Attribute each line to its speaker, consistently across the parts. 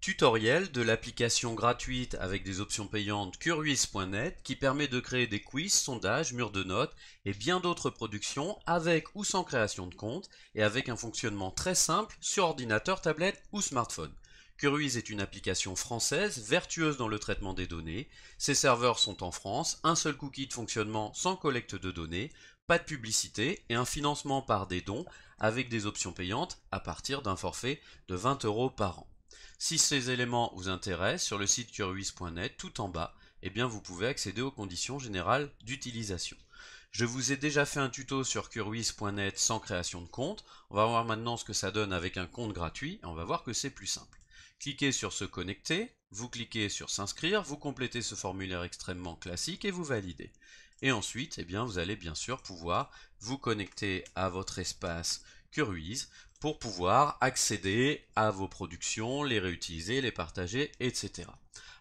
Speaker 1: Tutoriel de l'application gratuite avec des options payantes Curwiz.net qui permet de créer des quiz, sondages, murs de notes et bien d'autres productions avec ou sans création de compte et avec un fonctionnement très simple sur ordinateur, tablette ou smartphone. Curwiz est une application française vertueuse dans le traitement des données. Ses serveurs sont en France, un seul cookie de fonctionnement sans collecte de données, pas de publicité et un financement par des dons avec des options payantes à partir d'un forfait de 20 € par an. Si ces éléments vous intéressent, sur le site curwiz.net, tout en bas, vous pouvez accéder aux conditions générales d'utilisation. Je vous ai déjà fait un tuto sur curwiz.net sans création de compte. On va voir maintenant ce que ça donne avec un compte gratuit et on va voir que c'est plus simple. Cliquez sur se connecter, vous cliquez sur s'inscrire, vous complétez ce formulaire extrêmement classique et vous validez. Et ensuite, vous allez bien sûr pouvoir vous connecter à votre espace Curwiz pour pouvoir accéder à vos productions, les réutiliser, les partager, etc.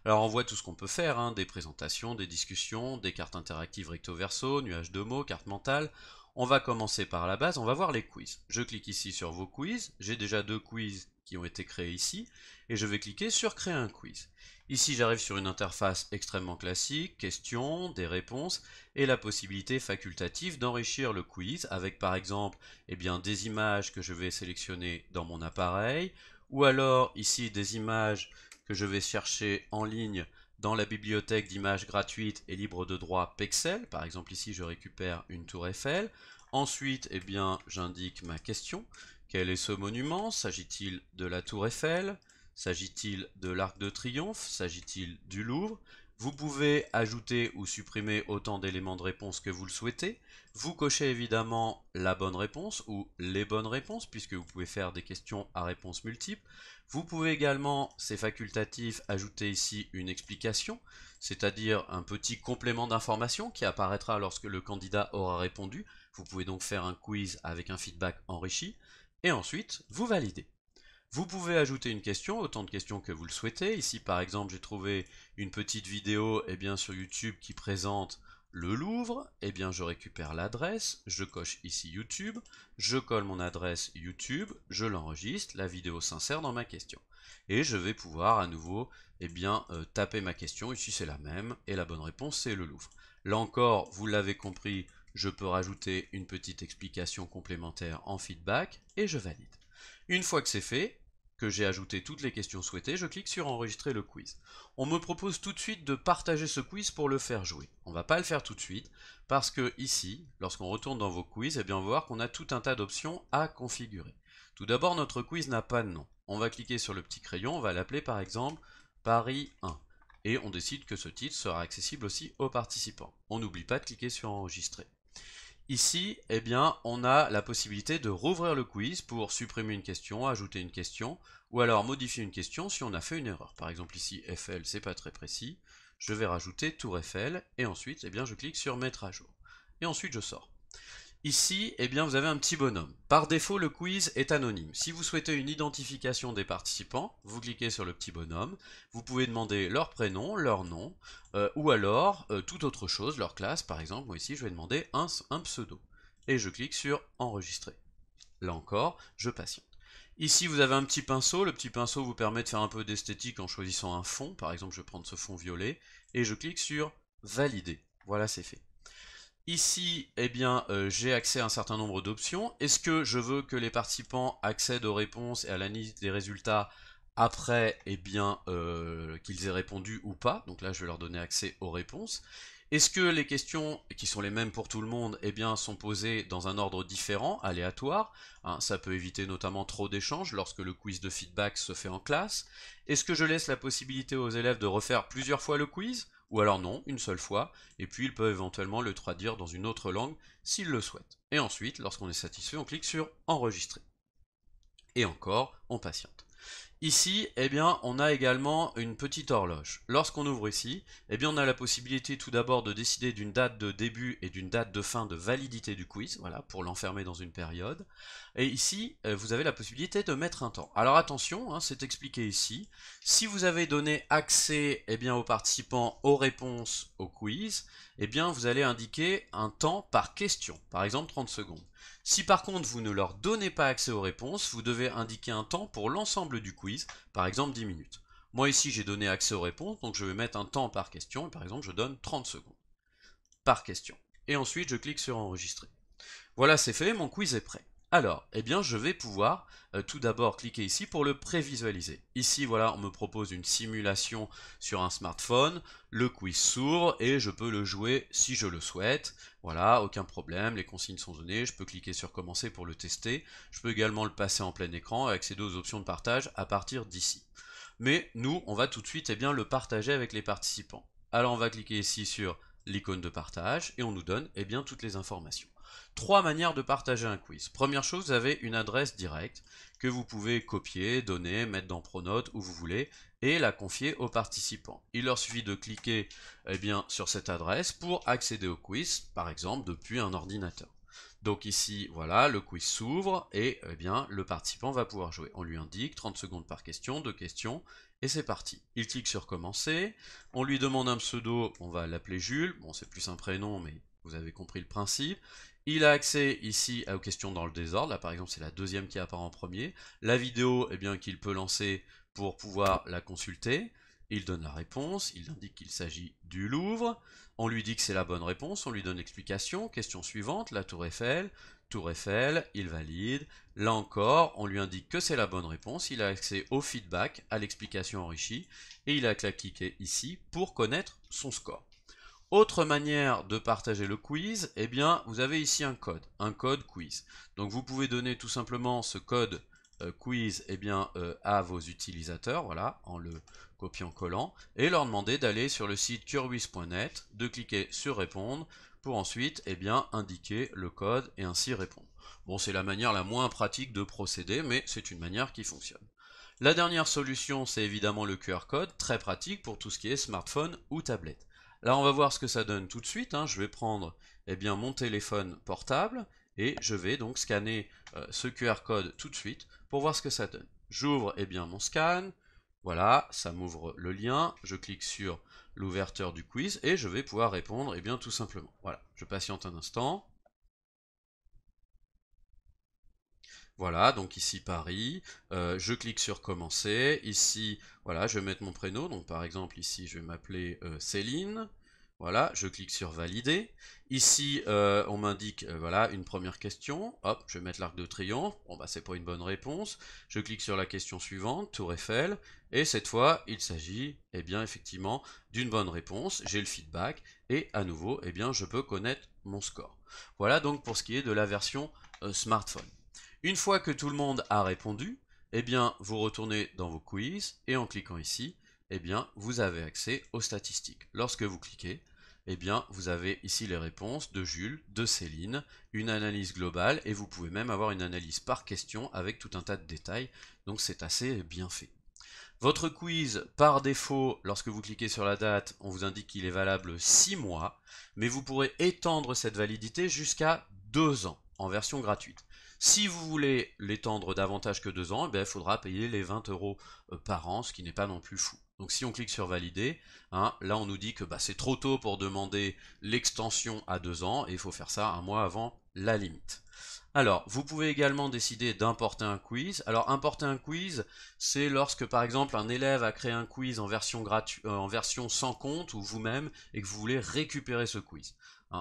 Speaker 1: Alors on voit tout ce qu'on peut faire, des présentations, des discussions, des cartes interactives recto-verso, nuages de mots, cartes mentales. On va commencer par la base, on va voir les quiz. Je clique ici sur vos quiz, j'ai déjà 2 quiz qui ont été créés ici, et je vais cliquer sur créer un quiz. Ici j'arrive sur une interface extrêmement classique, questions, des réponses, et la possibilité facultative d'enrichir le quiz avec par exemple des images que je vais sélectionner dans mon appareil, ou alors ici des images que je vais chercher en ligne dans la bibliothèque d'images gratuites et libres de droit Pexel. Par exemple ici je récupère une tour Eiffel. Ensuite j'indique ma question. Quel est ce monument? S'agit-il de la tour Eiffel? S'agit-il de l'Arc de Triomphe? S'agit-il du Louvre? Vous pouvez ajouter ou supprimer autant d'éléments de réponse que vous le souhaitez. Vous cochez évidemment la bonne réponse ou les bonnes réponses puisque vous pouvez faire des questions à réponse multiples. Vous pouvez également, c'est facultatif, ajouter ici une explication, c'est-à-dire un petit complément d'information qui apparaîtra lorsque le candidat aura répondu. Vous pouvez donc faire un quiz avec un feedback enrichi et ensuite vous validez. Vous pouvez ajouter une question, autant de questions que vous le souhaitez. Ici par exemple j'ai trouvé une petite vidéo sur YouTube qui présente le Louvre. Je récupère l'adresse, je coche ici YouTube, je colle mon adresse YouTube, je l'enregistre, la vidéo s'insère dans ma question. Et je vais pouvoir à nouveau taper ma question, ici c'est la même, et la bonne réponse c'est le Louvre. Là encore, vous l'avez compris, je peux rajouter une petite explication complémentaire en feedback, et je valide. Une fois que c'est fait, que j'ai ajouté toutes les questions souhaitées, je clique sur enregistrer le quiz. On me propose tout de suite de partager ce quiz pour le faire jouer. On ne va pas le faire tout de suite, parce que ici, lorsqu'on retourne dans vos quiz, on va voir qu'on a tout un tas d'options à configurer. Tout d'abord, notre quiz n'a pas de nom. On va cliquer sur le petit crayon, on va l'appeler par exemple Paris 1. Et on décide que ce titre sera accessible aussi aux participants. On n'oublie pas de cliquer sur enregistrer. Ici, on a la possibilité de rouvrir le quiz pour supprimer une question, ajouter une question, ou alors modifier une question si on a fait une erreur. Par exemple ici, Eiffel, c'est pas très précis. Je vais rajouter Tour Eiffel, et ensuite, je clique sur Mettre à jour. Et ensuite, je sors. Ici, vous avez un petit bonhomme. Par défaut, le quiz est anonyme. Si vous souhaitez une identification des participants, vous cliquez sur le petit bonhomme. Vous pouvez demander leur prénom, leur nom, ou alors toute autre chose, leur classe. Par exemple, moi ici, je vais demander un pseudo. Et je clique sur Enregistrer. Là encore, je patiente. Ici, vous avez un petit pinceau. Le petit pinceau vous permet de faire un peu d'esthétique en choisissant un fond. Par exemple, je vais prendre ce fond violet. Et je clique sur Valider. Voilà, c'est fait. Ici, j'ai accès à un certain nombre d'options. Est-ce que je veux que les participants accèdent aux réponses et à l'analyse des résultats après qu'ils aient répondu ou pas? Donc là, je vais leur donner accès aux réponses. Est-ce que les questions, qui sont les mêmes pour tout le monde, sont posées dans un ordre différent, aléatoire? Ça peut éviter notamment trop d'échanges lorsque le quiz de feedback se fait en classe. Est-ce que je laisse la possibilité aux élèves de refaire plusieurs fois le quiz? Ou alors non, une seule fois, et puis ils peuvent éventuellement le traduire dans une autre langue s'ils le souhaitent. Et ensuite, lorsqu'on est satisfait, on clique sur Enregistrer. Et encore, on patiente. Ici, on a également une petite horloge. Lorsqu'on ouvre ici, on a la possibilité tout d'abord de décider d'une date de début et d'une date de fin de validité du quiz, voilà, pour l'enfermer dans une période. Et ici, vous avez la possibilité de mettre un temps. Alors attention, c'est expliqué ici. Si vous avez donné accès aux participants aux réponses au quiz, vous allez indiquer un temps par question, par exemple 30 secondes. Si par contre vous ne leur donnez pas accès aux réponses, vous devez indiquer un temps pour l'ensemble du quiz, par exemple 10 minutes. Moi ici j'ai donné accès aux réponses, donc je vais mettre un temps par question, et par exemple je donne 30 secondes par question. Et ensuite je clique sur enregistrer. Voilà, c'est fait, mon quiz est prêt. Alors, eh bien, je vais pouvoir tout d'abord cliquer ici pour le prévisualiser. Ici, voilà, on me propose une simulation sur un smartphone. Le quiz s'ouvre et je peux le jouer si je le souhaite. Voilà, aucun problème, les consignes sont données. Je peux cliquer sur commencer pour le tester. Je peux également le passer en plein écran et accéder aux options de partage à partir d'ici. Mais nous, on va tout de suite le partager avec les participants. Alors, on va cliquer ici sur l'icône de partage et on nous donne toutes les informations. Trois manières de partager un quiz. Première chose, vous avez une adresse directe que vous pouvez copier, donner, mettre dans Pronote où vous voulez et la confier aux participants. Il leur suffit de cliquer sur cette adresse pour accéder au quiz, par exemple depuis un ordinateur. Donc ici, voilà, le quiz s'ouvre et le participant va pouvoir jouer. On lui indique 30 secondes par question, 2 questions, et c'est parti. Il clique sur commencer, on lui demande un pseudo, on va l'appeler Jules, bon c'est plus un prénom mais vous avez compris le principe. Il a accès ici aux questions dans le désordre, là par exemple c'est la deuxième qui apparaît en premier. La vidéo qu'il peut lancer pour pouvoir la consulter. Il donne la réponse, il indique qu'il s'agit du Louvre, on lui dit que c'est la bonne réponse, on lui donne l'explication, question suivante, la Tour Eiffel, il valide, là encore, on lui indique que c'est la bonne réponse, il a accès au feedback, à l'explication enrichie, et il a qu'à cliquer ici pour connaître son score. Autre manière de partager le quiz, vous avez ici un code quiz. Donc vous pouvez donner tout simplement ce code quiz à vos utilisateurs, voilà, en le copiant-collant, et leur demander d'aller sur le site curwiz.net, de cliquer sur répondre, pour ensuite indiquer le code et ainsi répondre. Bon, c'est la manière la moins pratique de procéder, mais c'est une manière qui fonctionne. La dernière solution, c'est évidemment le QR code, très pratique pour tout ce qui est smartphone ou tablette. Là, on va voir ce que ça donne tout de suite. Je vais prendre mon téléphone portable et je vais donc scanner ce QR code tout de suite pour voir ce que ça donne. J'ouvre mon scan. Voilà, ça m'ouvre le lien. Je clique sur l'ouverture du quiz et je vais pouvoir répondre tout simplement. Voilà, je patiente un instant. Voilà, donc ici Paris, je clique sur commencer, ici, voilà, je vais mettre mon prénom, donc par exemple ici je vais m'appeler Céline, voilà, je clique sur valider, ici on m'indique, voilà, une première question, hop, je vais mettre l'arc de triomphe, bon bah c'est pas une bonne réponse, je clique sur la question suivante, Tour Eiffel, et cette fois il s'agit, effectivement, d'une bonne réponse, j'ai le feedback, et à nouveau, je peux connaître mon score. Voilà donc pour ce qui est de la version smartphone. Une fois que tout le monde a répondu, vous retournez dans vos quiz et en cliquant ici, vous avez accès aux statistiques. Lorsque vous cliquez, vous avez ici les réponses de Jules, de Céline, une analyse globale et vous pouvez même avoir une analyse par question avec tout un tas de détails, donc c'est assez bien fait. Votre quiz, par défaut, lorsque vous cliquez sur la date, on vous indique qu'il est valable 6 mois, mais vous pourrez étendre cette validité jusqu'à 2 ans en version gratuite. Si vous voulez l'étendre davantage que 2 ans, il faudra payer les 20 € par an, ce qui n'est pas non plus fou. Donc si on clique sur valider, là on nous dit que c'est trop tôt pour demander l'extension à 2 ans et il faut faire ça un mois avant la limite. Alors, vous pouvez également décider d'importer un quiz. Alors, importer un quiz, c'est lorsque, par exemple, un élève a créé un quiz en version en version sans compte, ou vous-même, et que vous voulez récupérer ce quiz.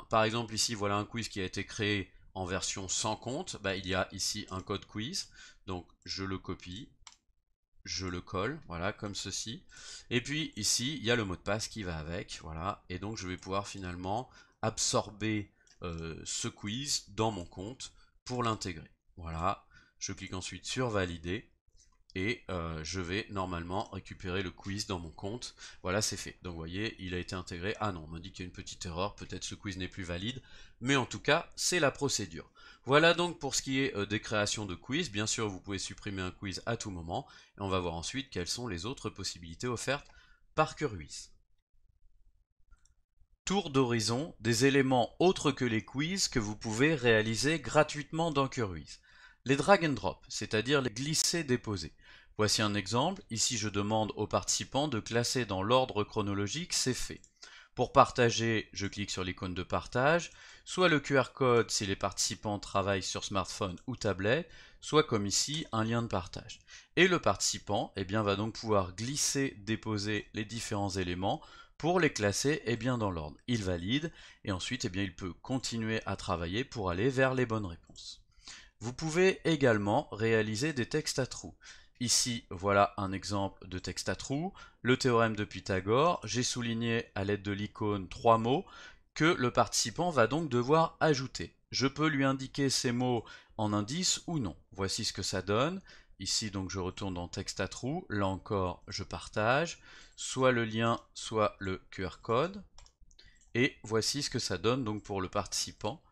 Speaker 1: Par exemple, ici, voilà un quiz qui a été créé en version sans compte. Il y a ici un code quiz. Donc, je le copie, je le colle, voilà, comme ceci. Et puis, ici, il y a le mot de passe qui va avec, voilà. Et donc, je vais pouvoir finalement absorber ce quiz dans mon compte pour l'intégrer. Voilà, je clique ensuite sur valider et je vais normalement récupérer le quiz dans mon compte. Voilà, c'est fait. Donc vous voyez, il a été intégré. Ah non, on m'a dit qu'il y a une petite erreur, peut-être ce quiz n'est plus valide, mais en tout cas, c'est la procédure. Voilà donc pour ce qui est des créations de quiz. Bien sûr, vous pouvez supprimer un quiz à tout moment, et on va voir ensuite quelles sont les autres possibilités offertes par Curwiz. Tour d'horizon des éléments autres que les quiz que vous pouvez réaliser gratuitement dans Curwiz. Les drag and drop, c'est-à-dire les glisser-déposer. Voici un exemple, ici je demande aux participants de classer dans l'ordre chronologique, c'est fait. Pour partager, je clique sur l'icône de partage, soit le QR code si les participants travaillent sur smartphone ou tablette, soit comme ici, un lien de partage. Et le participant eh bien, va donc pouvoir glisser, déposer les différents éléments pour les classer eh bien, dans l'ordre. Il valide et ensuite eh bien, il peut continuer à travailler pour aller vers les bonnes réponses. Vous pouvez également réaliser des textes à trous. Ici, voilà un exemple de texte à trous. Le théorème de Pythagore, j'ai souligné à l'aide de l'icône 3 mots que le participant va donc devoir ajouter. Je peux lui indiquer ces mots en indice ou non. Voici ce que ça donne. Ici, donc, je retourne dans texte à trous. Là encore, je partage soit le lien, soit le QR code. Et voici ce que ça donne donc pour le participant.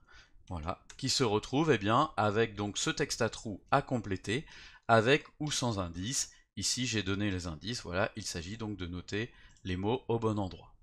Speaker 1: Voilà, qui se retrouve eh bien, avec donc ce texte à trous à compléter, avec ou sans indice. Ici, j'ai donné les indices, voilà, il s'agit donc de noter les mots au bon endroit.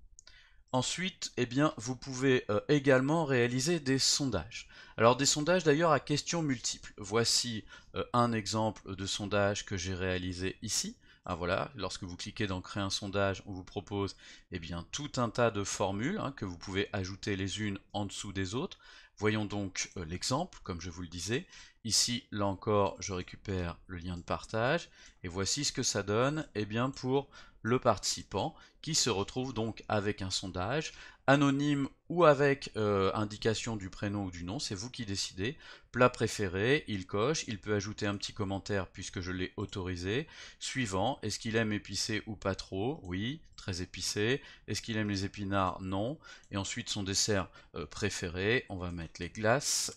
Speaker 1: Ensuite, eh bien, vous pouvez également réaliser des sondages. Alors des sondages d'ailleurs à questions multiples. Voici un exemple de sondage que j'ai réalisé ici. Ah, voilà, lorsque vous cliquez dans créer un sondage, on vous propose eh bien, tout un tas de formules que vous pouvez ajouter les unes en dessous des autres. Voyons donc l'exemple, comme je vous le disais. Ici, là encore, je récupère le lien de partage et voici ce que ça donne eh bien, pour le participant qui se retrouve donc avec un sondage anonyme ou avec indication du prénom ou du nom, c'est vous qui décidez. Plat préféré, il coche, il peut ajouter un petit commentaire puisque je l'ai autorisé. Suivant, est-ce qu'il aime épicé ou pas trop? Oui, très épicé. Est-ce qu'il aime les épinards? Non. Et ensuite son dessert préféré, on va mettre les glaces.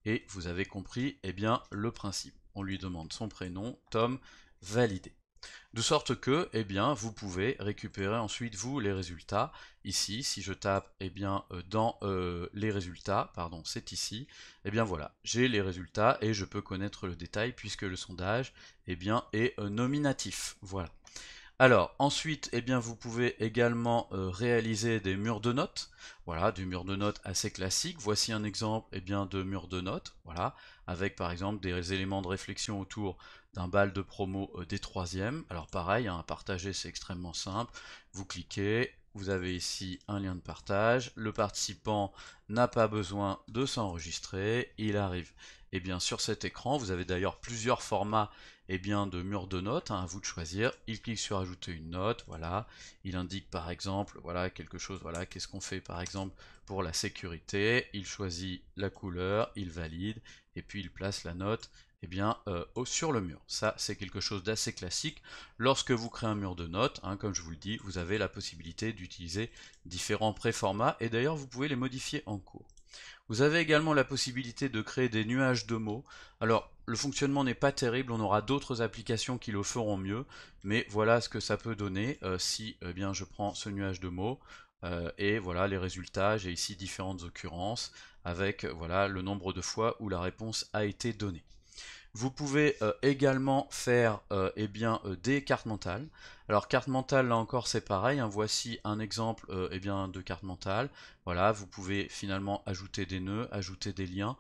Speaker 1: Et vous avez compris eh bien, le principe. On lui demande son prénom, Tom, validé. De sorte que, eh bien, vous pouvez récupérer ensuite vous les résultats. Ici, si je tape, eh bien, dans les résultats, pardon, c'est ici. Eh bien voilà, j'ai les résultats et je peux connaître le détail puisque le sondage, eh bien, est nominatif. Voilà. Alors, ensuite, eh bien, vous pouvez également réaliser des murs de notes. Voilà, du mur de notes assez classique. Voici un exemple eh bien, de mur de notes, voilà, avec par exemple des éléments de réflexion autour d'un bal de promo des troisièmes. Alors pareil, à partager c'est extrêmement simple. Vous cliquez, vous avez ici un lien de partage. Le participant n'a pas besoin de s'enregistrer. Il arrive eh bien, sur cet écran. Vous avez d'ailleurs plusieurs formats eh bien, de mur de notes, à vous de choisir. Il clique sur ajouter une note, voilà. Il indique par exemple, voilà, quelque chose, voilà, qu'est-ce qu'on fait par exemple pour la sécurité. Il choisit la couleur, il valide, et puis il place la note eh bien, sur le mur. Ça, c'est quelque chose d'assez classique. Lorsque vous créez un mur de notes, comme je vous le dis, vous avez la possibilité d'utiliser différents préformats, et d'ailleurs, vous pouvez les modifier en cours. Vous avez également la possibilité de créer des nuages de mots. Alors, le fonctionnement n'est pas terrible, on aura d'autres applications qui le feront mieux, mais voilà ce que ça peut donner si eh bien, je prends ce nuage de mots, et voilà les résultats. J'ai ici différentes occurrences, avec voilà le nombre de fois où la réponse a été donnée. Vous pouvez également faire eh bien, des cartes mentales. Alors carte mentale, là encore c'est pareil, voici un exemple eh bien, de carte mentale. Voilà, vous pouvez finalement ajouter des nœuds, ajouter des liens.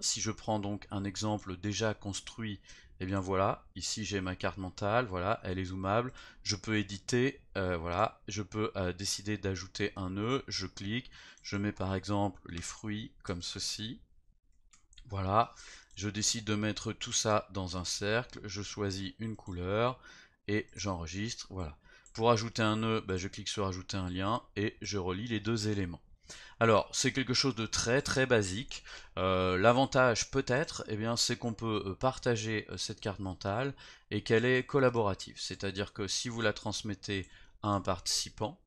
Speaker 1: Si je prends donc un exemple déjà construit, eh bien voilà, ici j'ai ma carte mentale, voilà, elle est zoomable. Je peux éditer, voilà, je peux décider d'ajouter un nœud, je clique, je mets par exemple les fruits comme ceci. Voilà, je décide de mettre tout ça dans un cercle, je choisis une couleur et j'enregistre. Voilà. Pour ajouter un nœud, je clique sur ajouter un lien et je relie les deux éléments. Alors, c'est quelque chose de très très basique. L'avantage peut-être, eh bien, c'est qu'on peut partager cette carte mentale et qu'elle est collaborative. C'est-à-dire que si vous la transmettez à un participant,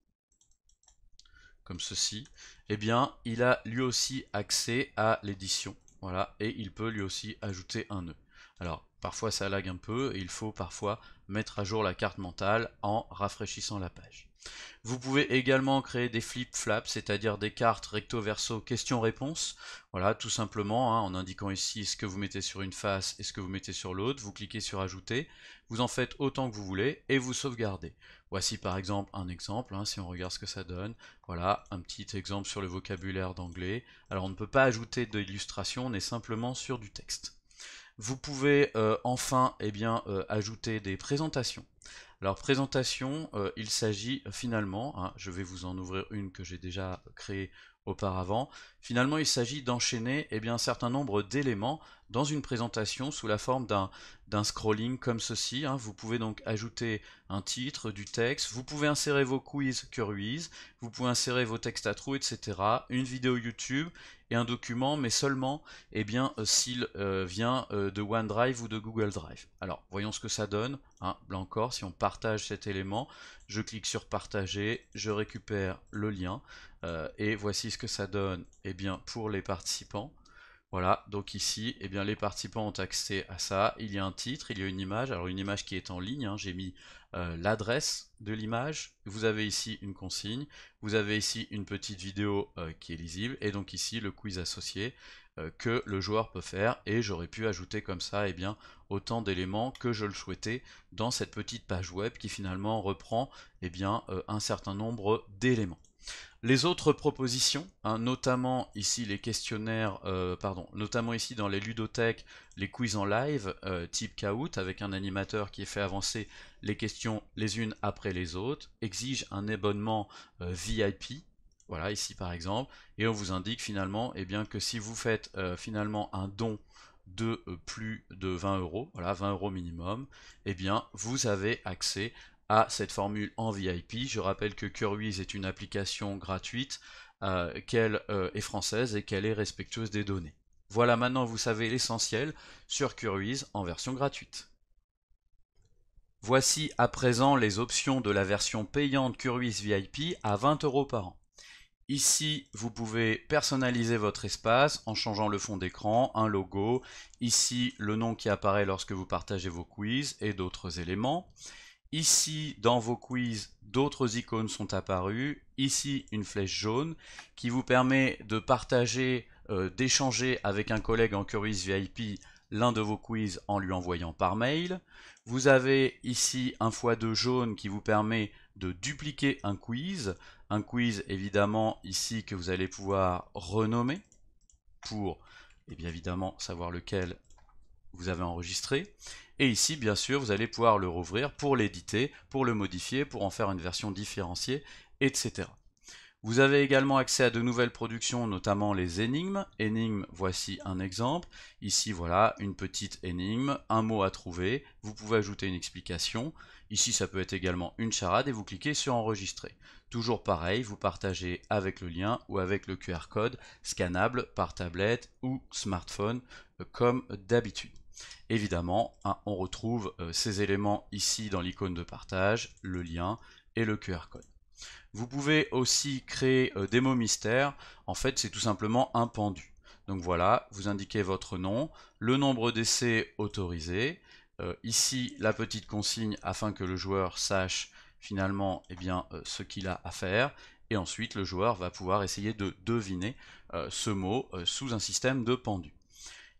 Speaker 1: comme ceci, eh bien, il a lui aussi accès à l'édition. Voilà, et il peut lui aussi ajouter un nœud. Alors, parfois ça lag un peu et il faut parfois mettre à jour la carte mentale en rafraîchissant la page. Vous pouvez également créer des flip-flaps, c'est-à-dire des cartes recto-verso questions-réponses. Voilà, tout simplement, en indiquant ici ce que vous mettez sur une face et ce que vous mettez sur l'autre. Vous cliquez sur ajouter, vous en faites autant que vous voulez et vous sauvegardez. Voici par exemple un exemple, si on regarde ce que ça donne. Voilà, un petit exemple sur le vocabulaire d'anglais. Alors on ne peut pas ajouter d'illustration, on est simplement sur du texte. Vous pouvez enfin eh bien, ajouter des présentations. Alors présentation, il s'agit finalement, je vais vous en ouvrir une que j'ai déjà créée auparavant. Finalement, il s'agit d'enchaîner un certain nombre d'éléments dans une présentation sous la forme d'un scrolling comme ceci, hein. Vous pouvez donc ajouter un titre, du texte, vous pouvez insérer vos quiz Curious, vous pouvez insérer vos textes à trous, etc. Une vidéo YouTube et un document, mais seulement s'il vient de OneDrive ou de Google Drive. Alors, voyons ce que ça donne, hein. Là encore, si on partage cet élément, je clique sur partager, je récupère le lien, et voici ce que ça donne pour les participants. Voilà, donc ici, les participants ont accès à ça. Il y a un titre, il y a une image. Alors une image qui est en ligne, hein, j'ai mis l'adresse de l'image. Vous avez ici une consigne. Vous avez ici une petite vidéo qui est lisible. Et donc ici, le quiz associé que le joueur peut faire. Et j'aurais pu ajouter comme ça autant d'éléments que je le souhaitais dans cette petite page web qui finalement reprend un certain nombre d'éléments. Les autres propositions, hein, notamment ici les questionnaires, notamment ici dans les ludothèques, les quiz en live type Kahoot avec un animateur qui fait avancer les questions les unes après les autres, exige un abonnement VIP. Voilà, ici par exemple, et on vous indique finalement que si vous faites finalement un don de plus de 20 euros, voilà, 20 euros minimum, vous avez accès à cette formule en VIP. Je rappelle que Curious est une application gratuite, qu'elle est française et qu'elle est respectueuse des données. Voilà, maintenant vous savez l'essentiel sur Curious en version gratuite. Voici à présent les options de la version payante Curious VIP à 20 euros par an. Ici, vous pouvez personnaliser votre espace en changeant le fond d'écran, un logo, ici le nom qui apparaît lorsque vous partagez vos quiz et d'autres éléments. Ici, dans vos quiz, d'autres icônes sont apparues. Ici, une flèche jaune qui vous permet de partager, d'échanger avec un collègue en Curious VIP l'un de vos quiz en lui envoyant par mail. Vous avez ici un x2 jaune qui vous permet de dupliquer un quiz. Un quiz évidemment ici que vous allez pouvoir renommer pour évidemment savoir lequel vous avez enregistré. Et ici, bien sûr, vous allez pouvoir le rouvrir pour l'éditer, pour le modifier, pour en faire une version différenciée, etc. Vous avez également accès à de nouvelles productions, notamment les énigmes. Énigmes, voici un exemple. Ici, voilà, une petite énigme, un mot à trouver. Vous pouvez ajouter une explication. Ici, ça peut être également une charade et vous cliquez sur enregistrer. Toujours pareil, vous partagez avec le lien ou avec le QR code scannable par tablette ou smartphone, comme d'habitude. Évidemment, hein, on retrouve ces éléments ici dans l'icône de partage, le lien et le QR code. Vous pouvez aussi créer des mots mystères. En fait, c'est tout simplement un pendu. Donc voilà, vous indiquez votre nom, le nombre d'essais autorisés, ici la petite consigne afin que le joueur sache finalement ce qu'il a à faire, et ensuite le joueur va pouvoir essayer de deviner ce mot sous un système de pendu.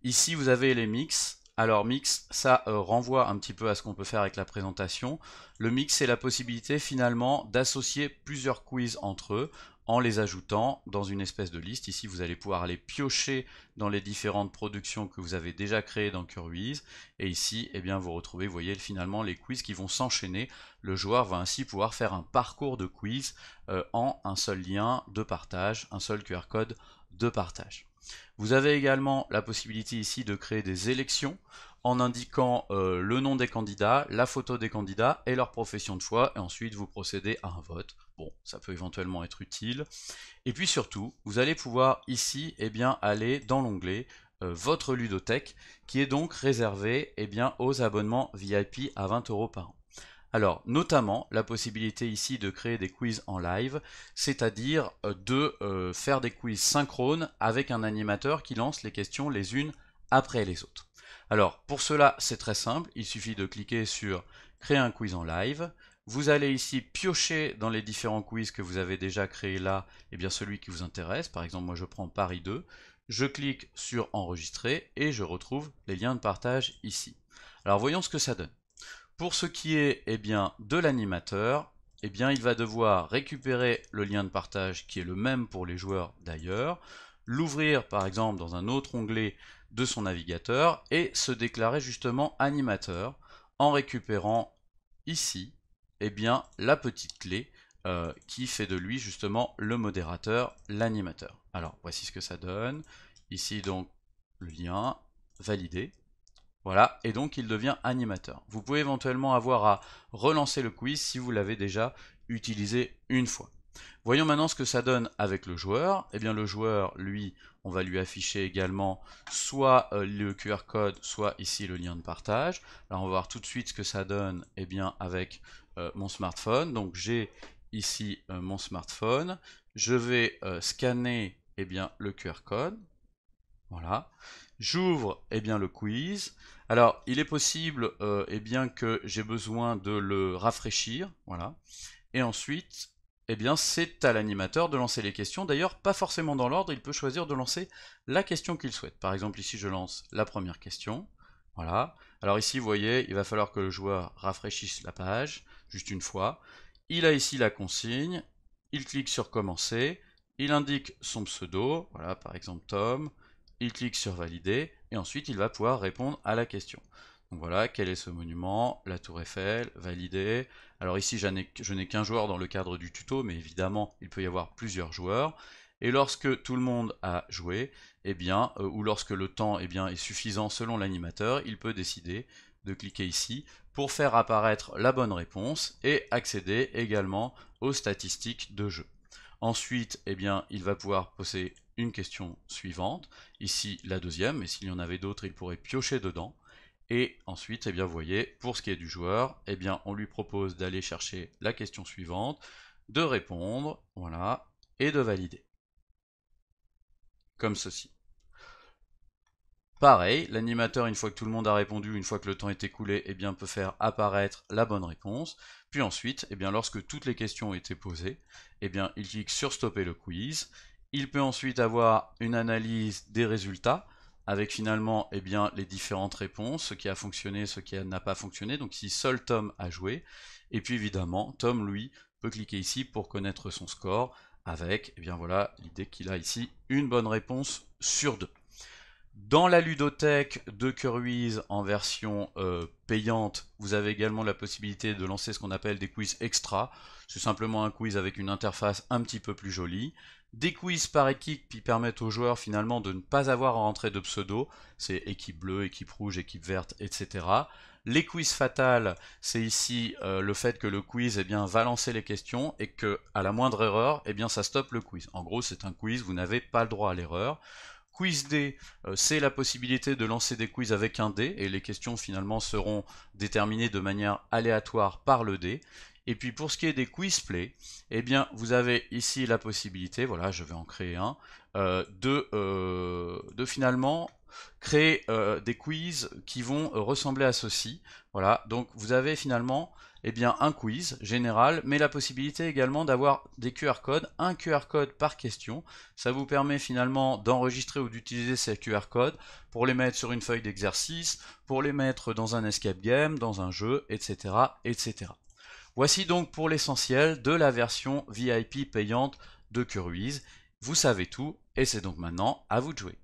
Speaker 1: Ici, vous avez les mix. Alors, mix, ça renvoie un petit peu à ce qu'on peut faire avec la présentation. Le mix, c'est la possibilité finalement d'associer plusieurs quiz entre eux en les ajoutant dans une espèce de liste. Ici, vous allez pouvoir aller piocher dans les différentes productions que vous avez déjà créées dans Curious. Et ici, vous retrouvez, vous voyez, finalement les quiz qui vont s'enchaîner. Le joueur va ainsi pouvoir faire un parcours de quiz en un seul lien de partage, un seul QR code de partage. Vous avez également la possibilité ici de créer des élections en indiquant le nom des candidats, la photo des candidats et leur profession de foi, et ensuite vous procédez à un vote. Bon, ça peut éventuellement être utile. Et puis surtout, vous allez pouvoir ici aller dans l'onglet votre ludothèque, qui est donc réservé aux abonnements VIP à 20 euros par an. Alors, notamment, la possibilité ici de créer des quiz en live, c'est-à-dire de faire des quiz synchrones avec un animateur qui lance les questions les unes après les autres. Alors, pour cela, c'est très simple, il suffit de cliquer sur créer un quiz en live. Vous allez ici piocher dans les différents quiz que vous avez déjà créés là, celui qui vous intéresse. Par exemple, moi je prends Paris 2. Je clique sur enregistrer et je retrouve les liens de partage ici. Alors, voyons ce que ça donne. Pour ce qui est de l'animateur, il va devoir récupérer le lien de partage qui est le même pour les joueurs d'ailleurs, l'ouvrir par exemple dans un autre onglet de son navigateur et se déclarer justement animateur en récupérant ici la petite clé
Speaker 2: qui fait de lui justement le modérateur, l'animateur. Alors voici ce que ça donne. Ici donc le lien, validé. Voilà, et donc il devient animateur. Vous pouvez éventuellement avoir à relancer le quiz si vous l'avez déjà utilisé une fois. Voyons maintenant ce que ça donne avec le joueur. Eh bien le joueur, lui, on va lui afficher également soit le QR code, soit ici le lien de partage. Alors on va voir tout de suite ce que ça donne eh bien, avec mon smartphone. Donc j'ai ici mon smartphone. Je vais scanner eh bien, le QR code. Voilà. J'ouvre eh bien, le quiz. Alors, il est possible eh bien, que j'ai besoin de le rafraîchir. Voilà. Et ensuite, eh bien, c'est à l'animateur de lancer les questions. D'ailleurs, pas forcément dans l'ordre, il peut choisir de lancer la question qu'il souhaite. Par exemple, ici, je lance la première question. Voilà. Alors ici, vous voyez, il va falloir que le joueur rafraîchisse la page, juste une fois. Il a ici la consigne. Il clique sur commencer. Il indique son pseudo. Voilà, par exemple, Tom. Il clique sur valider. Et ensuite, il va pouvoir répondre à la question. Donc voilà, quel est ce monument? La tour Eiffel, validé. Alors ici, je n'ai qu'un joueur dans le cadre du tuto, mais évidemment, il peut y avoir plusieurs joueurs. Et lorsque tout le monde a joué, eh bien, ou lorsque le temps eh bien, est suffisant selon l'animateur, il peut décider de cliquer ici pour faire apparaître la bonne réponse et accéder également aux statistiques de jeu. Ensuite, eh bien, il va pouvoir poser une question suivante, ici la deuxième, mais s'il y en avait d'autres, il pourrait piocher dedans. Et ensuite, eh bien, vous voyez, pour ce qui est du joueur, eh bien, on lui propose d'aller chercher la question suivante, de répondre, voilà, et de valider. Comme ceci. Pareil, l'animateur, une fois que tout le monde a répondu, une fois que le temps est écoulé, eh bien, peut faire apparaître la bonne réponse. Puis ensuite, eh bien, lorsque toutes les questions ont été posées, eh bien, il clique sur stopper le quiz. Il peut ensuite avoir une analyse des résultats avec finalement eh bien, les différentes réponses, ce qui a fonctionné, ce qui n'a pas fonctionné. Donc ici, seul Tom a joué. Et puis évidemment, Tom, lui, peut cliquer ici pour connaître son score avec eh bien, voilà, l'idée qu'il a ici une bonne réponse sur deux. Dans la ludothèque de Curwiz en version payante, vous avez également la possibilité de lancer ce qu'on appelle des quiz extra. C'est simplement un quiz avec une interface un petit peu plus jolie. Des quiz par équipe qui permettent aux joueurs finalement de ne pas avoir à rentrer de pseudo. C'est équipe bleue, équipe rouge, équipe verte, etc. Les quiz fatales, c'est ici le fait que le quiz eh bien, va lancer les questions et que à la moindre erreur, eh bien, ça stoppe le quiz. En gros, c'est un quiz, vous n'avez pas le droit à l'erreur. Quiz D, c'est la possibilité de lancer des quiz avec un dé, et les questions finalement seront déterminées de manière aléatoire par le dé. Et puis pour ce qui est des quiz play, eh bien vous avez ici la possibilité, voilà, je vais en créer un, de finalement créer des quiz qui vont ressembler à ceci. Voilà, donc vous avez finalement eh bien, un quiz général, mais la possibilité également d'avoir des QR codes, un QR code par question. Ça vous permet finalement d'enregistrer ou d'utiliser ces QR codes pour les mettre sur une feuille d'exercice, pour les mettre dans un escape game, dans un jeu, etc. etc. Voici donc pour l'essentiel de la version VIP payante de Curwiz. Vous savez tout, et c'est donc maintenant à vous de jouer.